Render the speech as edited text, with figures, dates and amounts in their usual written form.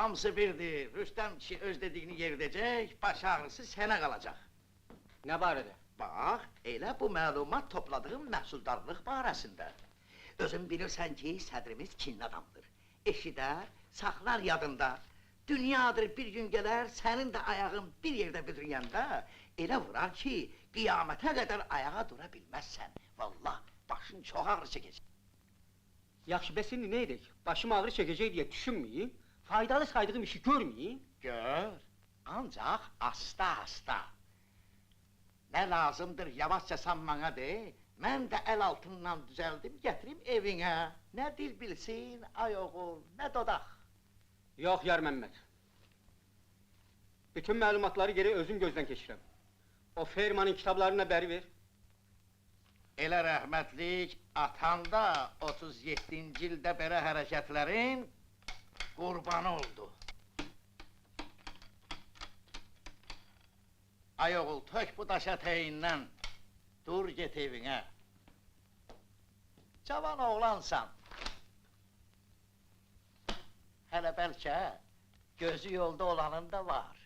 hamısı birdir. Rüstem kişi öz dediyini yeridəcək, baş ağrısı sənə qalacaq. Nə barədə? Bax, elə bu məlumat topladığım məhsuldarlıq barəsində. Özün bilirsən ki, sədrimiz kinli adamdır. Eşidər, saxlar yadında. Dünyadır bir gün gələr, sənin də ayağın bir yerdə büdrüyəndə, elə vurar ki, qiyamətə qədər ayağa dura bilməzsən. Vallah, başın çox ağrı çəkəcək. Yaxşı, bəs indi nə edək? Başım ağrı çəkəcək deyə düşünməyin, faydalı saydığım işi görməyin. Gör, ancaq asta-asta. Nə lazımdır, yavaşca sanmana de, mən də əl altından düzəldim, gətirim evinə. Nə dil bilsin, ay oğul, nə dodaq. Yox, Yar Məmməd. Bütün məlumatları geri özüm gözdən keçirəm. O fermanın kitablarına bəri ver. Elə rəhmətlik, atan da 37-ci ildə belə hərəkətlərin qurbanı oldu. Ay oğul, tök bu daşa teyindən, dur get evinə. Cavan oğlansan. Hələ bəlkə gözü yolda olanın da var.